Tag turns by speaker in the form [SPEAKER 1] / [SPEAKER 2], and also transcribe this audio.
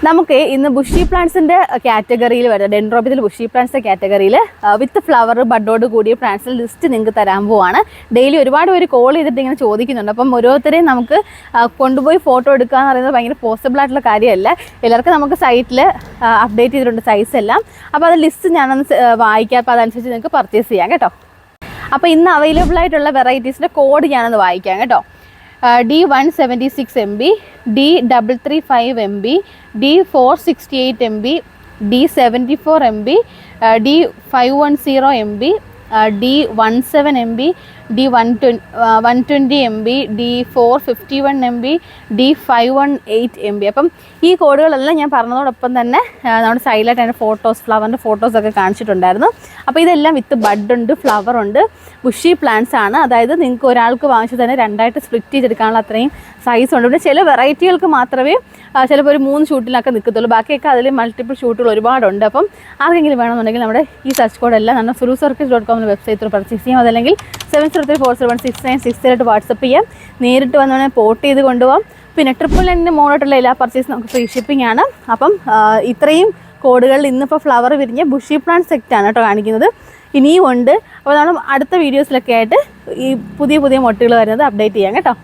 [SPEAKER 1] നമുക്ക് ഇന്ന് ബുഷി പ്ലാന്റ്സിൻ്റെ കാറ്റഗറിയിൽ വരുന്നത് ഡെൻഡ്രോബിയത്തിൽ ബുഷി പ്ലാന്റ്സിൻ്റെ കാറ്റഗറിയിൽ വിത്ത് ഫ്ലവർ ബഡോട് കൂടിയ പ്ലാന്റ്സിൻ്റെ ലിസ്റ്റ് നിങ്ങൾക്ക് തരാൻ പോവാണ്. ഡെയിലി ഒരുപാട് പേര് കോൾ ചെയ്തിട്ട് ഇങ്ങനെ ചോദിക്കുന്നുണ്ട്. അപ്പം ഓരോരുത്തരെയും നമുക്ക് കൊണ്ടുപോയി ഫോട്ടോ എടുക്കുക എന്ന് പറയുന്നത് ഭയങ്കര പോസിബിൾ ആയിട്ടുള്ള കാര്യമല്ല. എല്ലാവർക്കും നമുക്ക് സൈറ്റിൽ അപ്ഡേറ്റ് ചെയ്തിട്ടുണ്ട് സൈസ് എല്ലാം. അപ്പോൾ അത് ലിസ്റ്റ് ഞാനൊന്ന് വായിക്കാം. അപ്പോൾ അതനുസരിച്ച് നിങ്ങൾക്ക് പർച്ചേസ് ചെയ്യാം കേട്ടോ. അപ്പോൾ ഇന്ന് അവൈലബിൾ ആയിട്ടുള്ള വെറൈറ്റീസിൻ്റെ കോഡ് ഞാനൊന്ന് വായിക്കാം കേട്ടോ. D176 MB, D335 MB, D468 MB, D74 MB, D510 MB, D17 MB, D120 MB, D451 MB, D518 MB. അപ്പം ഈ കോഡുകളെല്ലാം ഞാൻ പറഞ്ഞതോടൊപ്പം തന്നെ നമ്മുടെ സൈഡിലായിട്ട് അതിൻ്റെ ഫോട്ടോസ്, ഫ്ലവറിൻ്റെ ഫോട്ടോസൊക്കെ കാണിച്ചിട്ടുണ്ടായിരുന്നു. അപ്പോൾ ഇതെല്ലാം വിത്ത് ബഡ് ഉണ്ട്, ഫ്ലവർ ഉണ്ട്, ബുഷി പ്ലാന്റ്സ് ആണ്. അതായത് നിങ്ങൾക്ക് ഒരാൾക്ക് വാങ്ങിച്ചു തന്നെ രണ്ടായിട്ട് സ്പ്ലിറ്റ് ചെയ്തെടുക്കാനുള്ള അത്രയും സൈസ് ഉണ്ട്. പിന്നെ ചില വെറൈറ്റികൾക്ക് മാത്രമേ ചിലപ്പോൾ ഒരു 3 ഷൂട്ടിലൊക്കെ നിൽക്കത്തുള്ളൂ. ബാക്കിയൊക്കെ അതിൽ മൾട്ടിപ്പിൾ ഷൂട്ടുകൾ ഒരുപാടുണ്ട്. അപ്പം ആർക്കെങ്കിലും വേണമെന്നുണ്ടെങ്കിൽ നമ്മുടെ ഈ സർച്ച് കോഡെല്ലാം നമ്മുടെ fruitsorchids.com എന്ന വെബ്സൈറ്റിൽ പർച്ചേസ് ചെയ്യാം. അതല്ലെങ്കിൽ 703476960 വാട്സപ്പ് ചെയ്യാം. നേരിട്ട് വന്നവനെ പോർട്ട് ചെയ്ത് കൊണ്ടുപോകാം. പിന്നെ 999 മോളായിട്ടുള്ള എല്ലാ പർച്ചേസും നമുക്ക് ഫ്രീ ഷിപ്പിംഗ് ആണ്. അപ്പം ഇത്രയും കോഡുകളിൽ ഇന്നിപ്പോൾ ഫ്ലവർ വിരിഞ്ഞ ബുഷി പ്ലാന്റ് സെറ്റാണ് കേട്ടോ കാണിക്കുന്നത്. ഇനിയും ഉണ്ട്. അപ്പോൾ നമ്മൾ അടുത്ത വീഡിയോസിലൊക്കെ ആയിട്ട് ഈ പുതിയ മൊട്ടുകൾ വരുന്നത് അപ്ഡേറ്റ് ചെയ്യാം കേട്ടോ.